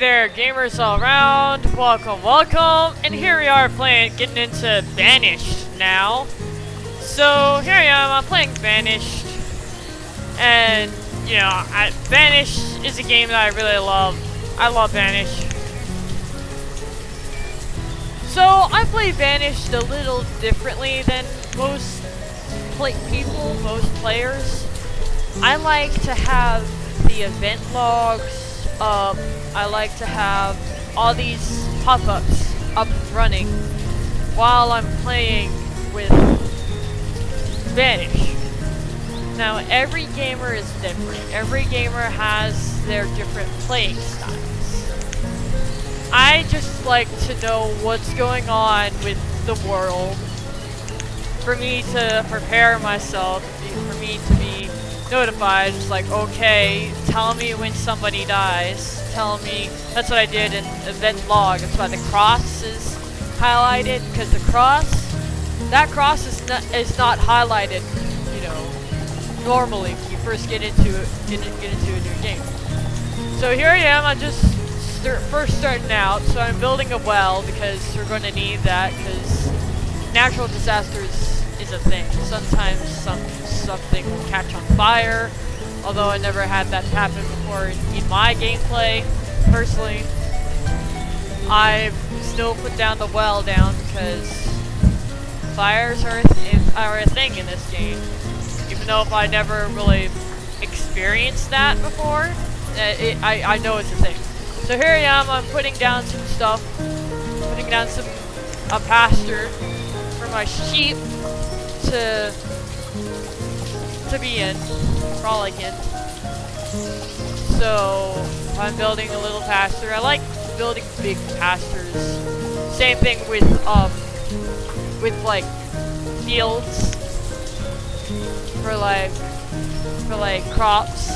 there, gamers all around. Welcome, welcome. And here we are getting into Banished now. So here I am, I'm playing Banished. And, you know, Banished is a game that I really love. I love Banished. So I play Banished a little differently than most players. I like to have the event logs up. I like to have all these pop-ups up and running while I'm playing with Banished. Now every gamer is different. Every gamer has their different playing styles. I just like to know what's going on with the world for me to prepare myself, for me to be notified. It's like, okay, tell me when somebody dies. Tell me. That's what I did in event log. That's why the cross is highlighted, because that cross is not highlighted, you know, normally when you first get into a new game. So here I am. I'm just first starting out. So I'm building a well because we're going to need that, because natural disasters is a thing. Sometimes something will catch on fire, although I never had that happen before in my gameplay. Personally, I've still put down the well down because fires are a thing in this game. Even though if I never really experienced that before, I know it's a thing. So here I am, I'm putting down some stuff, putting down a pasture for my sheep to be in, frolicking. So I'm building a little pasture. I like building big pastures. Same thing with like fields for like crops.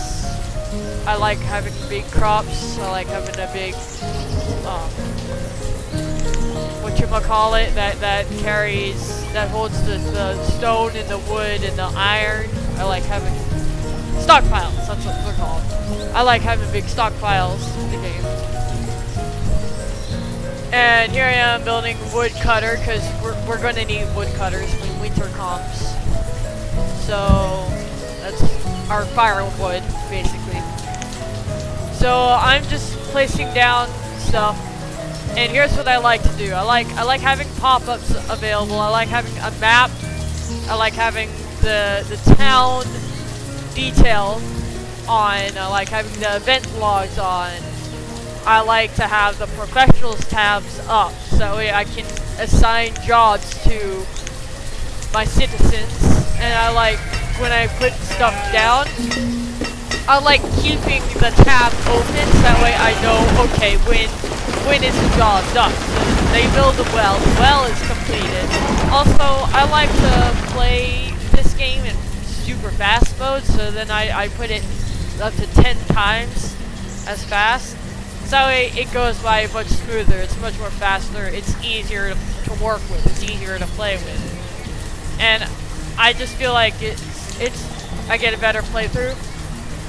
I like having big crops. I like having a big whatchamacallit that holds the stone and the wood and the iron. I like having stockpiles, that's what they're called. I like having big stockpiles in the game. And here I am building wood cutter, because we're going to need wood cutters when winter comes. So that's our firewood, basically. So I'm just placing down stuff. And here's what I like to do. I like having pop-ups available. I like having a map. I like having the town detail on. I like having the event logs on. I like to have the professionals tabs up, so that way I can assign jobs to my citizens. And I like, when I put stuff down, I like keeping the tab open, so that way I know, okay, when is the job done. So they build the well is completed. Also, I like to play this game in super fast mode, so then I put it up to 10 times as fast. So it goes by much smoother, it's much more faster, it's easier to work with, it's easier to play with. And I just feel like I get a better playthrough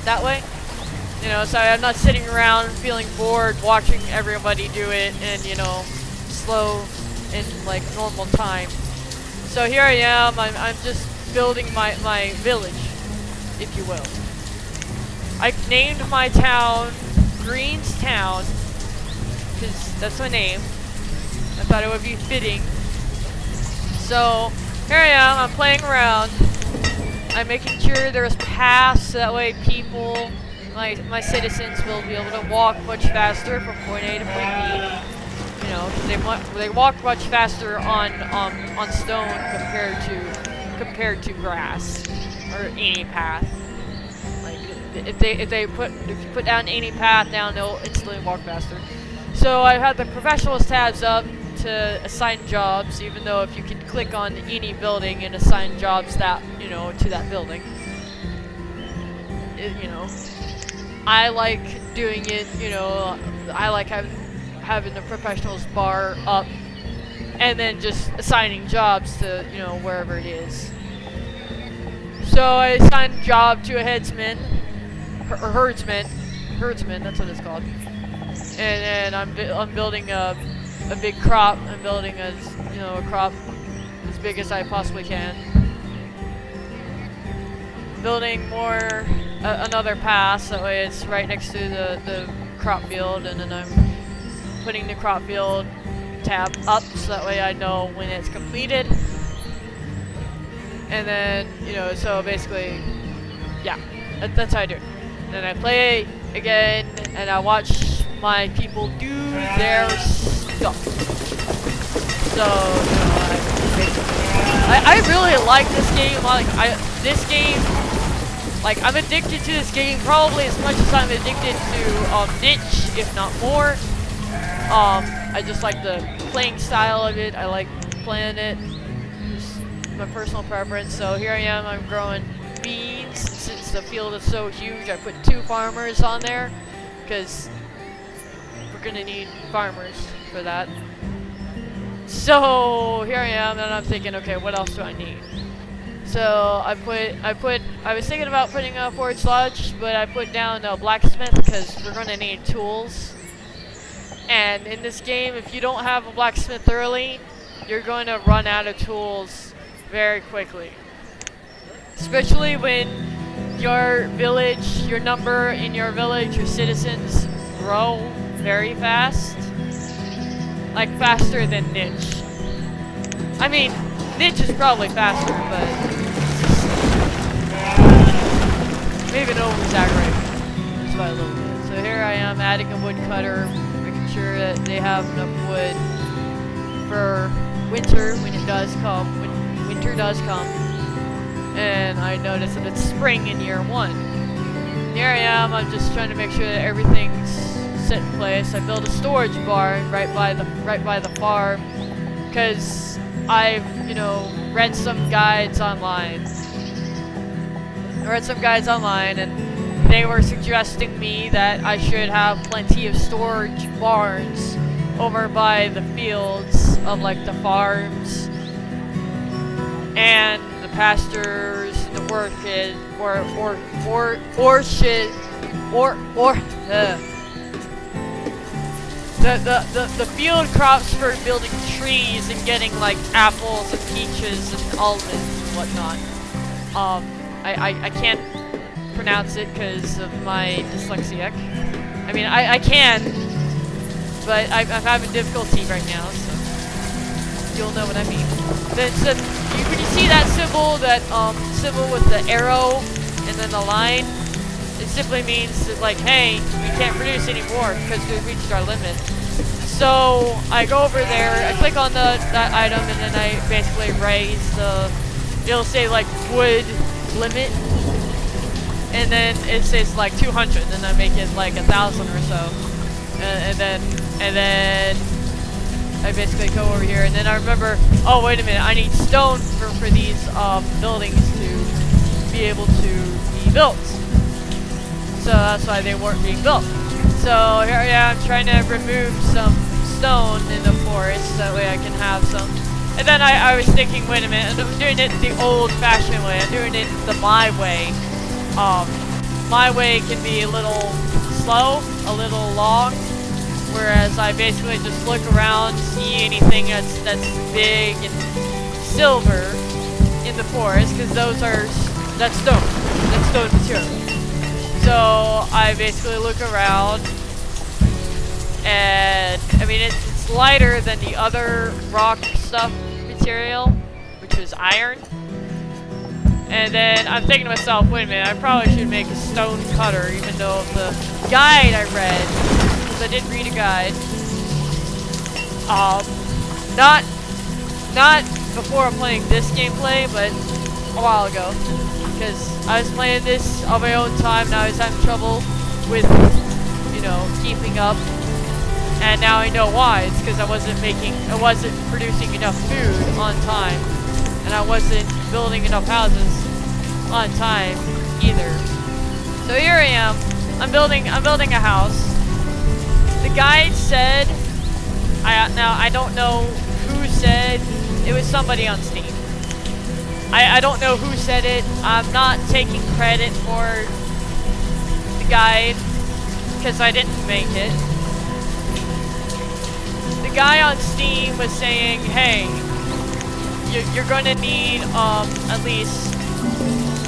that way. You know, so I'm not sitting around feeling bored watching everybody do it and, you know, slow in like normal time. So here I am, I'm just building my village, if you will. I named my town Greenstown, because that's my name. I thought it would be fitting. So here I am, I'm playing around. I'm making sure there's paths, so that way people, my citizens, will be able to walk much faster from point A to point B. You know, because they walk much faster on stone compared to grass or any path. Like if you put down any path down, they'll instantly walk faster. So I have the professionals tabs up to assign jobs, even though if you can click on any building and assign jobs that, you know, to that building. You know, I like doing it, you know, I like having the professionals bar up and then just assigning jobs to, you know, wherever it is. So I assigned a job to a headsman, or herdsman, that's what it's called. and then I'm building a big crop. I'm building a crop as big as I possibly can. Building more another pass, that way it's right next to the crop field, and then I'm putting the crop field tab up so that way I know when it's completed. And then, so basically, yeah, that's how I do it. Then I play again, and I watch my people do their stuff. So, I really like this game. I'm addicted to this game probably as much as I'm addicted to Niche, if not more. I just like the playing style of it. I like playing it. Just my personal preference. So here I am. I'm growing beans. Since the field is so huge, I put 2 farmers on there because we're gonna need farmers for that. So here I am, and I'm thinking, okay, what else do I need? So I was thinking about putting a forage lodge, but I put down a blacksmith because we're gonna need tools. And in this game, if you don't have a blacksmith early, you're going to run out of tools very quickly. Especially when your village, your number in your village, your citizens grow very fast. Like faster than Niche. I mean, Niche is probably faster, but maybe an over-exaggeration just by a little bit. So here I am adding a woodcutter, making sure that they have enough wood for winter when it does come, when winter does come. And I notice that it's spring in year 1. Here I am, I'm just trying to make sure that everything's set in place. I built a storage barn right by the farm because I've read some guides online. And they were suggesting me that I should have plenty of storage barns over by the fields of like the farms and the pastures, the orchid, the field crops for building trees and getting like apples and peaches and almonds and whatnot. I can't pronounce it because of my dyslexia. I mean, I can, but I'm having difficulty right now, so you'll know what I mean. When you see that symbol, symbol with the arrow and then the line, it simply means that, like, hey, we can't produce anymore because we've reached our limit. So I go over there, I click on that item, and then I basically raise it'll say like wood limit, and then it says like 200, and then I make it like 1,000 or so, and then I basically go over here, and then I remember, oh wait a minute, I need stone for these buildings to be able to be built. So that's why they weren't being built. So here I am trying to remove some stone in the forest, that way I can have some. And then I was thinking, wait a minute, I'm doing it the old-fashioned way. I'm doing it the my way. My way can be a little slow, a little long, whereas I basically just look around, see anything that's big and silver in the forest, because that's stone material. So I basically look around, and I mean it's lighter than the other rock stuff material, which is iron. And then I'm thinking to myself, wait a minute, I probably should make a stone cutter, even though the guide I read, because I did read a guide, not before playing this gameplay, but a while ago, because I was playing this on my own time, and I was having trouble with, keeping up, and now I know why. It's because I wasn't producing enough food on time, and I wasn't building enough houses on time either. So here I am. I'm building a house. The guide said, I don't know who said, it was somebody on Steam. I don't know who said it. I'm not taking credit for the guide because I didn't make it. guy on Steam was saying, hey, you're gonna need at least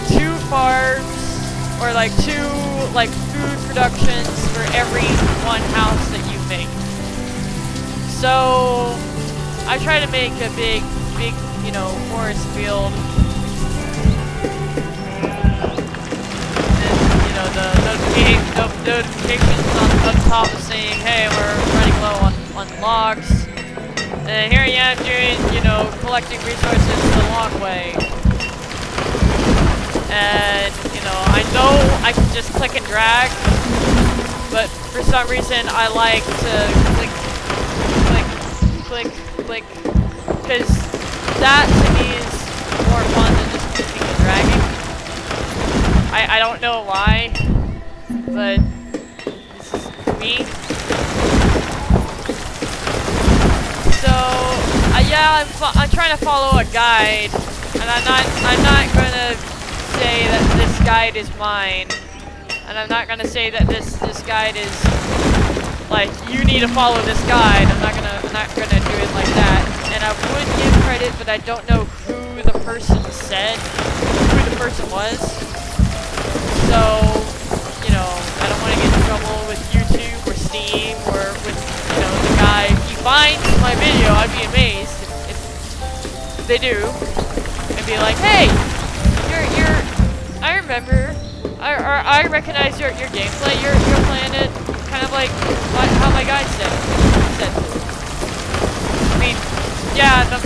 2 farms or like 2 like food productions for every 1 house that you make. So I try to make a big, you know, forest field. And, you know, the notifications up top is saying, hey, we're running low on logs. And here I am doing, you know, collecting resources the long way. And, you know I can just click and drag, but for some reason I like to click, because that to me is more fun than just clicking and dragging. I don't know why, but this is me. So yeah, I'm trying to follow a guide, and I'm not gonna say that this guide is mine, and I'm not gonna say that this guide is like you need to follow this guide. I'm not gonna do it like that. And I would give credit, but I don't know who the person said, who the person was. So you know, I don't want to get in trouble with YouTube or Steam or with, you know, the guy. If he finds my video, I'd be amazed if they do, and be like, hey, I remember, I recognize your gameplay. You're playing it kind of like how my guy said. I mean, yeah, I'm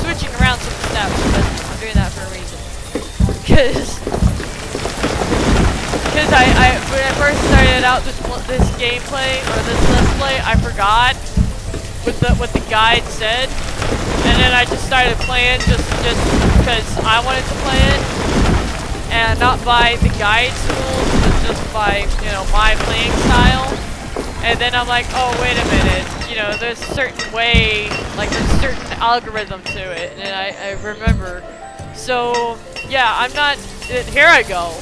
switching around some steps, but I'm doing that for a reason. Because when I first started out this gameplay or this let's play, I forgot what the guide said, and then I just started playing just because I wanted to play it, and not by the guide's rules, but just by, you know, my playing style. And then I'm like, oh wait a minute, you know, there's a certain way, like there's a certain algorithm to it, and I remember. So yeah, I'm not. Here I go,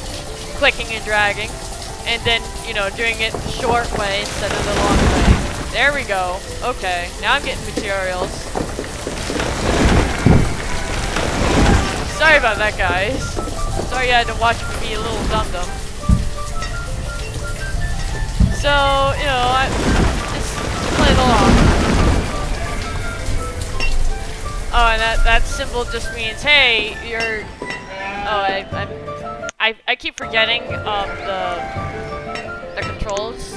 clicking and dragging, and then, you know, doing it the short way instead of the long way. There we go. Okay, now I'm getting materials. Sorry about that, guys. Sorry you had to watch me be a little dum-dum. So, you know, I just playing along. Oh, and that symbol just means, hey, you're... Oh, I keep forgetting the controls.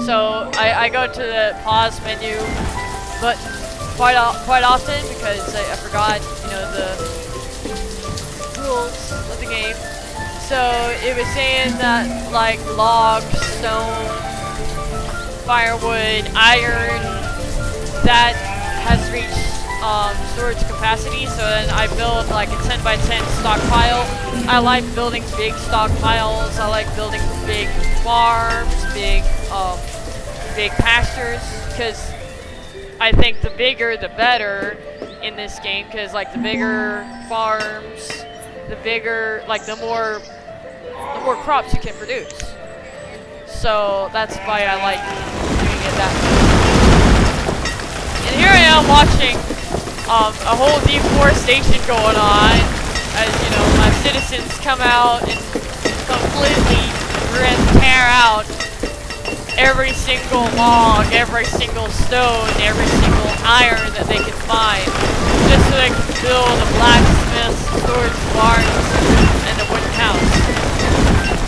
So I go to the pause menu, but quite often because I forgot, you know, the rules of the game. So it was saying that like logs, stone, firewood, iron, that has reached storage capacity. So then I build like a 10x10 stockpile. I like building big stockpiles. I like building big farms, big pastures, because I think the bigger the better in this game, because like the bigger farms, the bigger, like the more crops you can produce. So that's why I like doing it that way. And here I am watching a whole deforestation going on, as you know, my citizens come out and completely tear out every single log, every single stone, every single iron that they can find, just so they can build a blacksmith, storage barns, and a wooden house.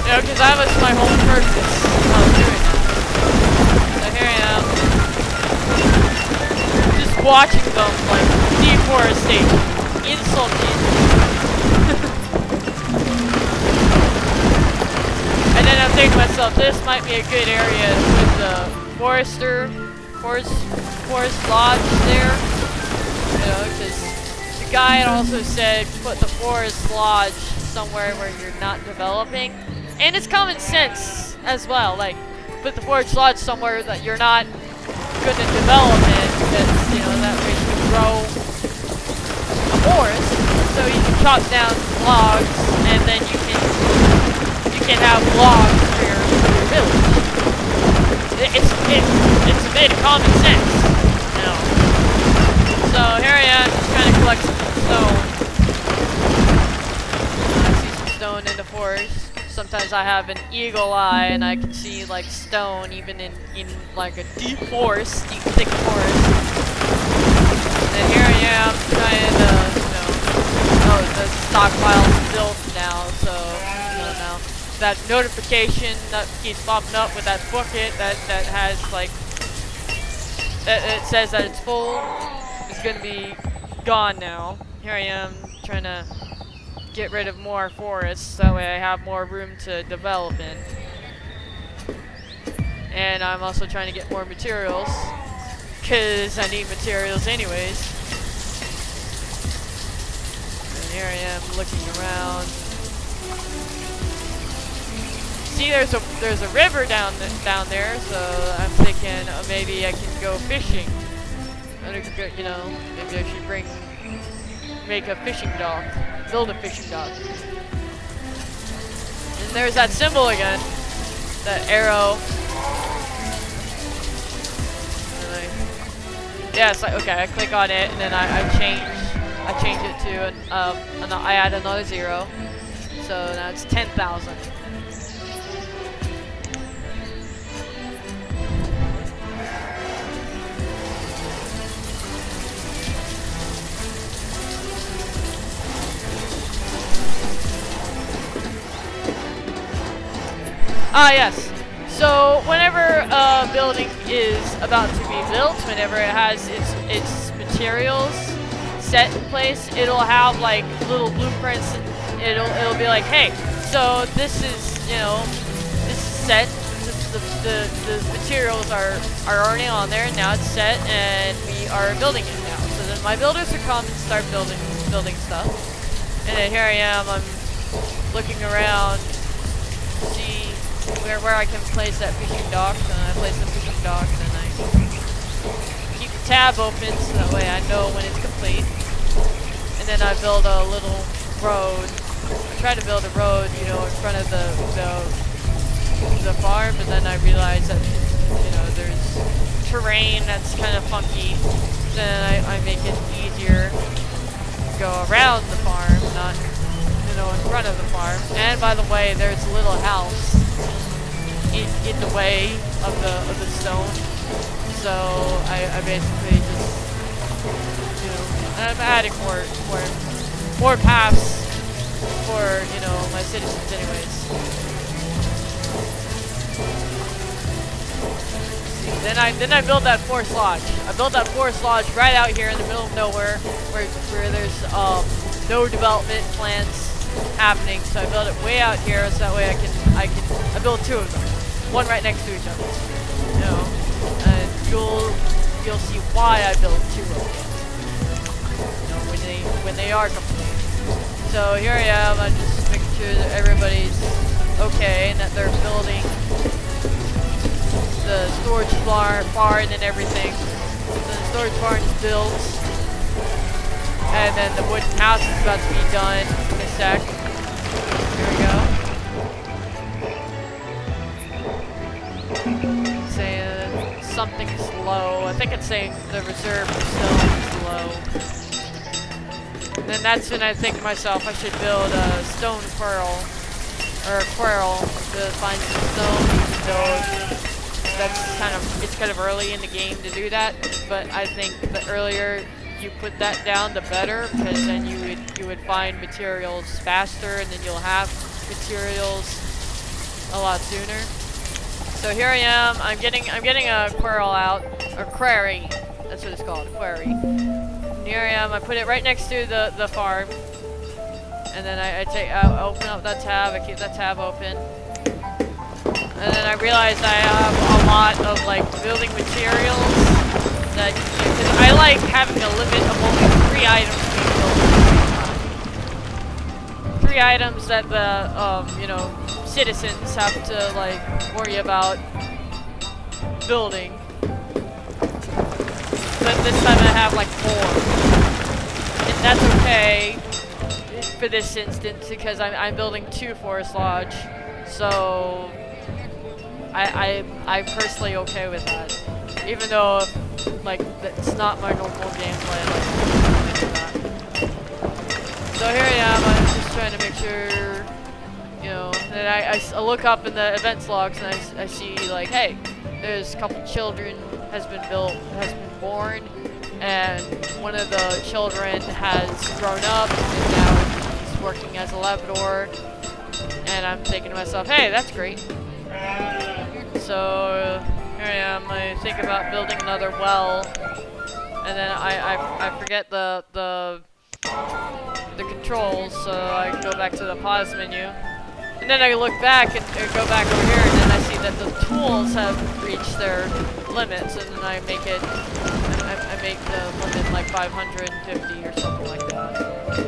You know, because that was my whole purpose of doing that. So here I am, just watching them, like, deforestation, insulting. And then I'm thinking to myself, this might be a good area with the forest lodge there. You know, because the guide also said put the forest lodge somewhere where you're not developing. And it's common sense as well, like put the forest lodge somewhere that you're not going to develop in, because, you know, that way you can grow a forest, so you can chop down logs, and then you can have logs for your village. It's a bit of common sense, you know. So here I am, just trying to collect some stone. I see some stone in the forest. Sometimes I have an eagle eye and I can see like stone even in like a deep forest, deep thick forest. And here I am trying to, you know, oh, the stockpile's built now, so you know now that notification that keeps popping up with that bucket that has like that it says that it's full is gonna be gone now. Here I am trying to get rid of more forests, that way I have more room to develop in. And I'm also trying to get more materials, cause I need materials anyways. And here I am looking around. See, there's a river down there, so I'm thinking maybe I can go fishing. You know, maybe I should make a fishing dock. Build a fishing dock. And there's that symbol again. That arrow. Yeah, it's like, okay, I click on it and then I change it to I add another 0. So now it's 10,000. Ah, yes. So whenever a building is about to be built, whenever it has its materials set in place, it'll have like little blueprints, and it'll be like, hey, so this is, you know, this is set. The materials are already on there. Now it's set, and we are building it now. So then my builders will come and start building stuff. And then here I am. I'm looking around to see where I can place that fishing dock, and I place the fishing dock, and I keep the tab open so that way I know when it's complete. And then I build a little road. I try to build a road, you know, in front of the farm, but then I realize that, you know, there's terrain that's kind of funky. Then I make it easier to go around the farm, not, you know, in front of the farm. And by the way, there's a little house in the way of the stone, so I basically just, you know, I'm adding more paths for, you know, my citizens anyways. Then I build that forest lodge. I built that forest lodge right out here in the middle of nowhere, where there's no development plans happening. So I built it way out here, so that way I build 2 of them. One right next to each other, you know, and you'll see why I built 2 of them, you know, when they are complete. So here I am. I'm just making sure that everybody's okay and that they're building the storage barn and everything. So the storage barn is built, and then the wooden house is about to be done in a sec. Here we go. Saying something's low. I think it's saying the reserve for stone is low. And then that's when I think to myself, I should build a stone quarrel, or a quarrel to find some stone, even though it's kind of early in the game to do that. But I think the earlier you put that down, the better, because then you would find materials faster, and then you'll have materials a lot sooner. So here I am. I'm getting a quarrel out, or quarry. That's what it's called, a quarry. And here I am. I put it right next to the farm, and then I open up that tab. I keep that tab open, and then I realize I have a lot of like building materials that, because I like having a limit of only 3 items being built. 3 items that the you know, citizens have to like worry about building. But this time I have like 4, and that's okay for this instance because I'm building 2 forest lodge. So I'm personally okay with that. Even though, like, that's not my normal gameplay, like, that. So here I am, I'm just trying to make sure, you know, and I look up in the events logs and I see, like, hey, there's a couple children has been born, and one of the children has grown up, and now he's working as a Labrador, and I'm thinking to myself, hey, that's great. So here I am. I think about building another well, and then I forget the controls, so I go back to the pause menu, and then I look back and go back over here, and then I see that the tools have reached their limits, and then I make it. I make the limit like 550 or something like that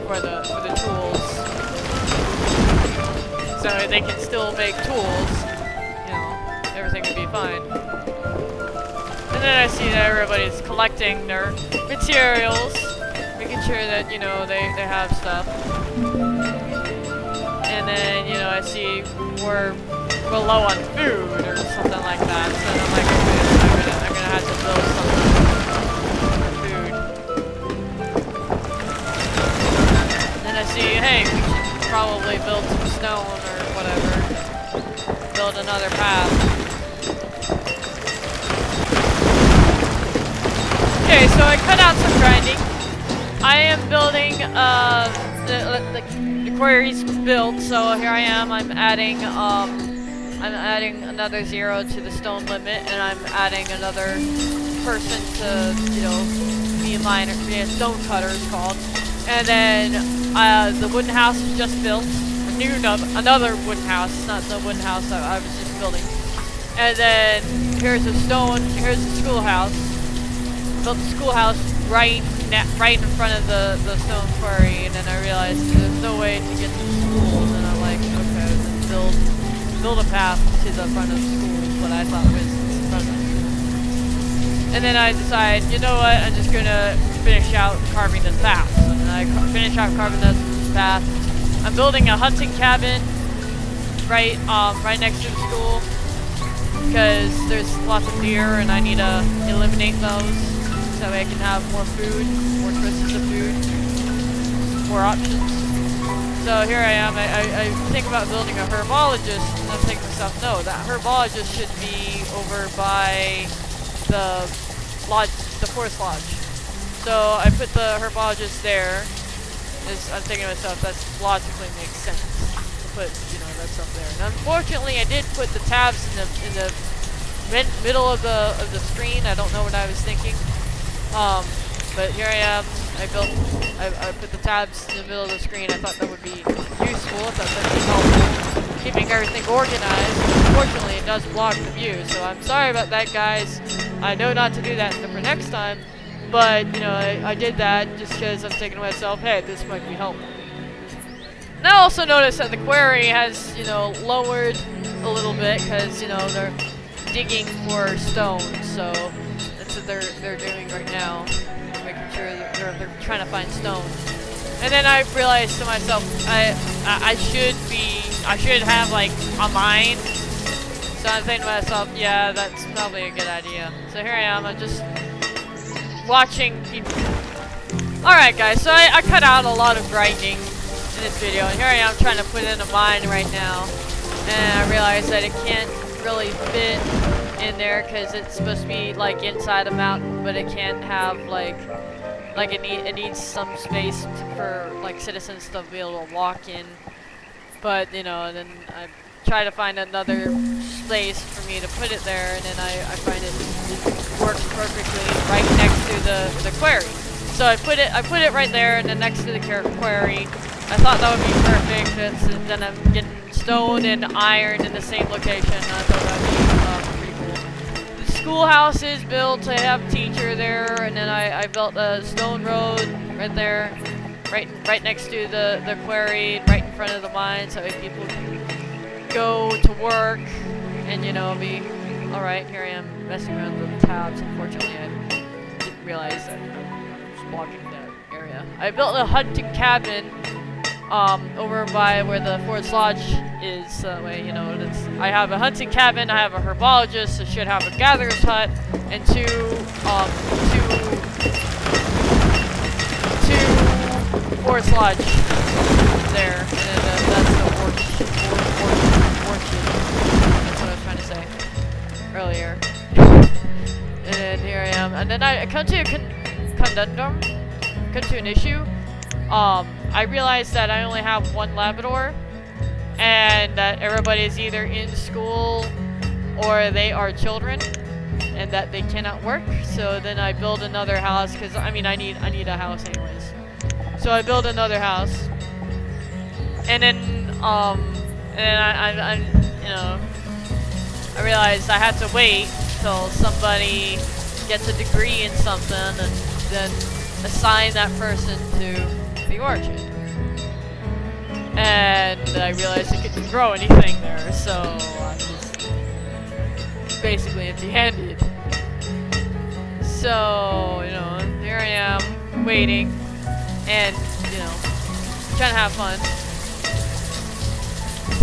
for the tools, so they can still make tools. Everything would be fine. And then I see that everybody's collecting their materials, making sure that, you know, they have stuff. And then, you know, I see we're low on food or something like that. So I'm like, okay, I'm gonna have to build something for food. And then I see, hey, we should probably build some stone or whatever. Build another path. Okay, so I cut out some grinding. I am building, the quarry's built, so here I am. I'm adding another 0 to the stone limit, and I'm adding another person to, you know, be a miner, be a stone cutter is called. And then, the wooden house is just built. Another wooden house. It's not the wooden house I was just building. And then here's the schoolhouse. Built the schoolhouse right in front of the stone quarry, and then I realized there's no way to get to the schools, and I'm like, okay, then build a path to the front of the schools, what I thought was in front of the schools. And then I decide, you know what, I'm just gonna finish out carving this path. So then I finish out carving this path. I'm building a hunting cabin right next to the school because there's lots of deer and I need to eliminate those so I can have more food, more choices of food, more options. So here I am. I think about building a herbologist, and I'm thinking to myself, no, that herbologist should be over by the lodge, the forest lodge. So I put the herbologist there. I'm thinking to myself, that logically makes sense to put, you know, that stuff there. And unfortunately, I did put the tabs in the middle of the screen. I don't know what I was thinking. But here I am. I put the tabs in the middle of the screen. I thought that would be useful. I thought that would be helpful, keeping everything organized. Unfortunately, it does block the view. So I'm sorry about that, guys. I know not to do that for next time. But, you know, I did that just because I'm thinking to myself, hey, this might be helpful. And I also noticed that the quarry has, you know, lowered a little bit because, you know, they're digging for stone. So that's what they're doing right now, making sure that they're trying to find stone. And then I realized to myself, I should have like a mine. So I'm thinking to myself, yeah, that's probably a good idea. So here I am. I'm just watching people. Alright guys, so I cut out a lot of grinding in this video, and here I am trying to put in a mine right now, and I realized that it can't really fit in there because it's supposed to be like inside a mountain, but it can't have like it needs some space for like citizens to be able to walk in. But you know, and then I try to find another space for me to put it there, and then I find it works perfectly right next to the quarry. So I put it right there, and then next to the quarry. I thought that would be perfect. Then I'm getting stone and iron in the same location. I thought that would be pretty cool. The schoolhouse is built. I have a teacher there, and then I built a stone road right there, right next to the quarry, right in front of the mine, so if people can go to work and, you know, be alright. Here I am messing around with the tabs. Unfortunately, I didn't realize that I was blocking that area. I built a hunting cabin over by where the Forest Lodge is. So that way, you know, I have a hunting cabin, I have a herbologist, I should have a gatherer's hut, and two Forest Lodge there. And then that's the orchard. That's what I was trying to say earlier. And then here I am. And then I come to a conundrum. Come to an issue. I realized that I only have one Labrador, and that everybody is either in school or they are children, and that they cannot work. So then I build another house, because I mean I need a house anyways. So I build another house, and then I you know, I realized I had to wait till somebody gets a degree in something and then assign that person to the orchard. And I realized I couldn't grow anything there, so I'm just basically empty-handed. So, you know, here I am, waiting, and, you know, trying to have fun.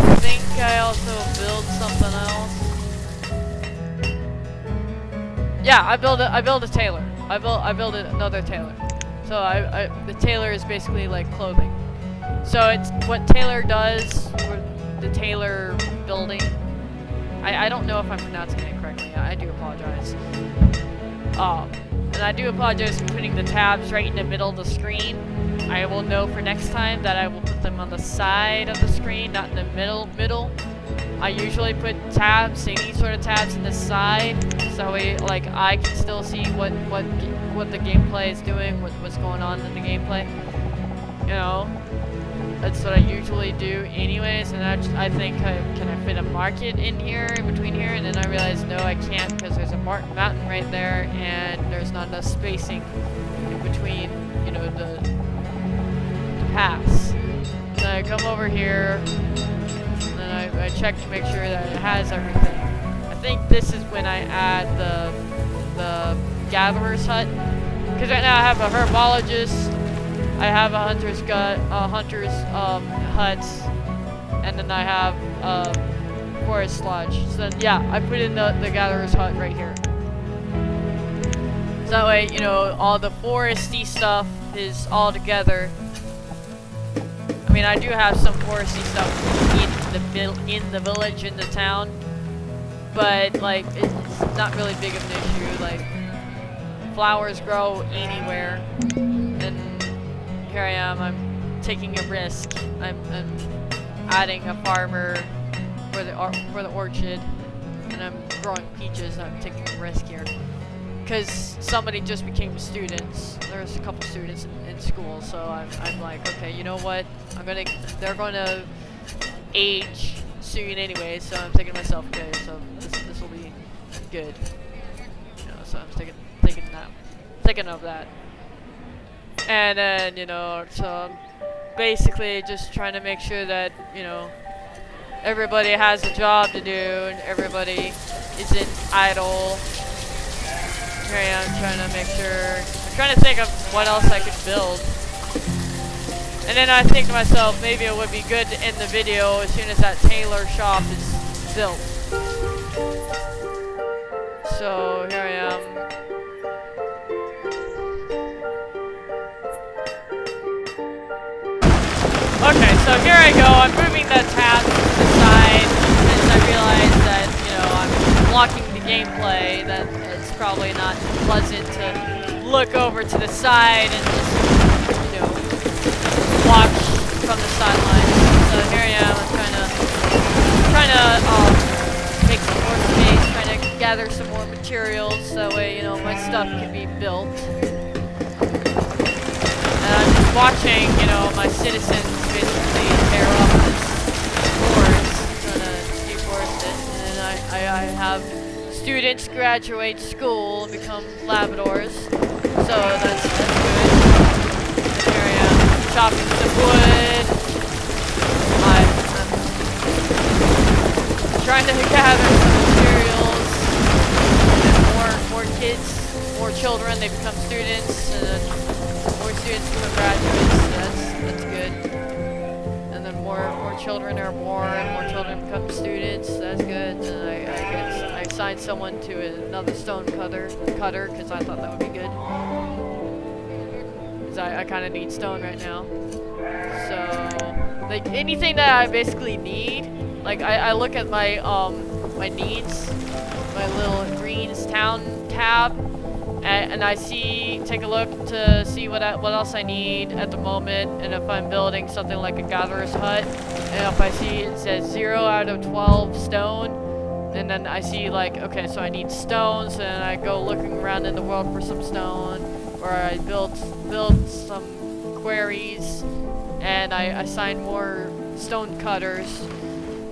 I think I also build something else. Yeah, I build a tailor. I build another tailor. So the tailor is basically like clothing. So it's what tailor does for the tailor building. I don't know if I'm pronouncing it correctly. I do apologize. And I do apologize for putting the tabs right in the middle of the screen. I will know for next time that I will put them on the side of the screen, not in the middle. I usually put tabs, any sort of tabs, in the side, so like I can still see what the gameplay is doing, what's going on in the gameplay. You know, that's what I usually do, anyways. And I think can I fit a market in here, in between here? And then I realized no, I can't, because there's a mountain right there, and there's not enough spacing in between, you know, the paths. So I come over here. I check to make sure that it has everything. I think this is when I add the gatherer's hut, because right now I have a herbologist, I have a hunter's hut, and then I have a forest lodge. So then, yeah, I put in the gatherer's hut right here. So that way, you know, all the foresty stuff is all together. I mean, I do have some foresty stuff in the village, in the town, but like it's not really big of an issue. Like flowers grow anywhere, and here I am. I'm taking a risk. I'm adding a farmer for the orchard, and I'm growing peaches. I'm taking a risk here because somebody just became students. There's a couple students in school, so I'm like, okay, you know what? They're gonna age soon anyway, so I'm thinking to myself, okay, so this will be good. You know, so I'm thinking of that. And then, you know, so I'm basically just trying to make sure that, you know, everybody has a job to do and everybody isn't idle. Here I am trying to make sure. I'm trying to think of what else I could build. And then I think to myself, maybe it would be good to end the video as soon as that tailor shop is built. So here I am. Okay, so here I go. I'm moving the tabs to the side as I realize that, you know, I'm blocking the gameplay, that it's probably not pleasant to look over to the side and just, you know, watch from the sidelines. So here I am, I'm trying to make some more space, trying to gather some more materials, so that way, you know, my stuff can be built. And I'm just watching, you know, my citizens basically tear up this forest, trying to deforest it, and then I have students graduate school and become Labradors, so that's good. Here I am, chopping some wood. I'm trying to gather some materials, and more kids, more children, they become students, and then more students become graduates, so that's good. children are born, more children become students. That's good. And I assigned someone to another stone cutter because I thought that would be good. Because I kind of need stone right now. So, like, anything that I basically need, like, I look at my, my needs, my little Greens Town tab, and I take a look to see what else I need at the moment, and if I'm building something like a gatherer's hut, and if I see it says 0 out of 12 stone, and then I see, like, okay, so I need stones, and I go looking around in the world for some stone, or I build some quarries, and I assign more stone cutters,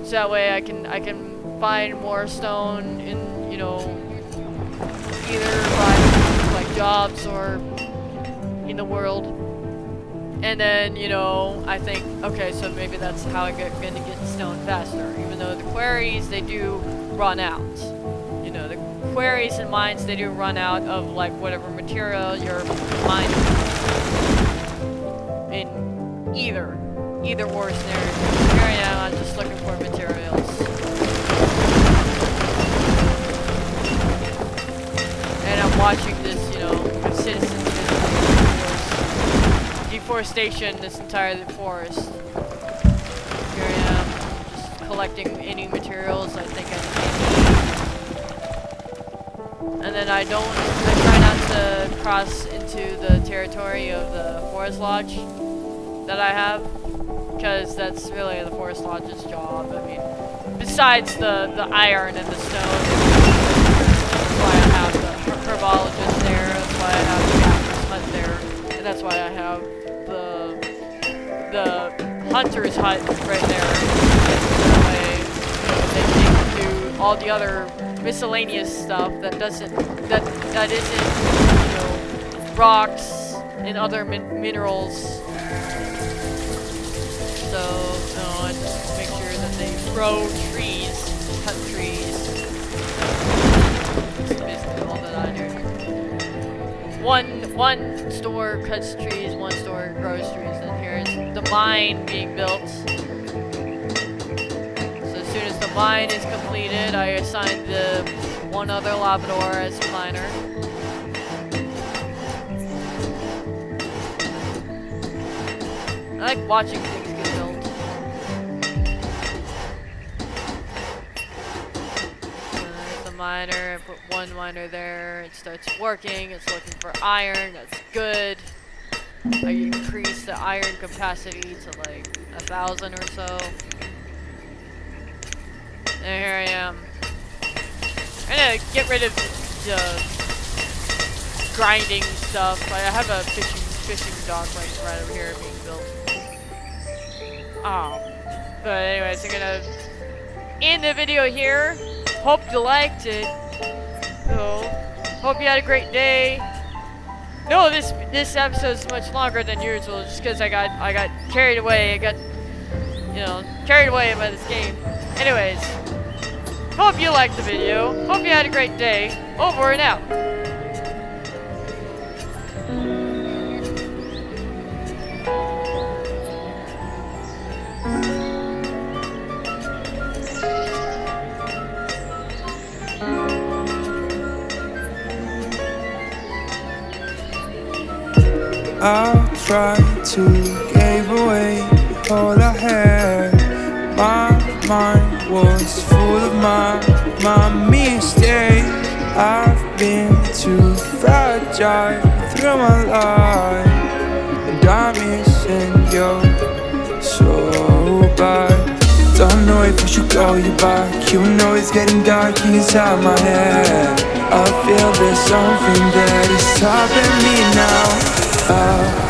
so that way I can find more stone in, you know, either by like jobs or in the world. And then, you know, I think, okay, so maybe that's how I'm gonna get stone faster, even though the quarries, they do run out. You know, the quarries and mines, they do run out of like whatever material you're mining in either war scenario. Here I am, I'm just looking for materials. And I'm watching this, you know, citizens deforestation this entire forest. Here I am, just collecting any materials I think I need. And then I try not to cross into the territory of the forest lodge that I have, because that's really the forest lodge's job. I mean, besides the iron and the stone, that's why I have the herbologist there, that's why I have the gatherer's hut there, and that's why I have the hunter's hut right there. That way, they can do all the other miscellaneous stuff that isn't, you know, rocks and other minerals. So, no, I just make sure that they grow trees, cut trees. That's basically all that I do. One store cuts trees, one store grows trees, and here's the mine being built. So as soon as the mine is completed, I assign the one other Labrador as a miner. I like watching things get built. There's the miner, I put one miner there, it starts working, it's looking for iron, that's good. I increase the iron capacity to like 1,000 or so. And here I am. I'm gonna get rid of the grinding stuff. I have a fishing dock right over here being built. But anyways, I'm gonna end the video here. Hope you liked it. So, hope you had a great day. No, this episode's much longer than usual, just because I got carried away. I got, you know, carried away by this game. Anyways, hope you liked the video. Hope you had a great day. Over and out. I'll try to give away all I had. My mind was full of my mistakes. I've been too fragile through my life, and I'm missing you so bad. Don't know if I should call you back. You know it's getting dark inside my head. I feel there's something that is stopping me now.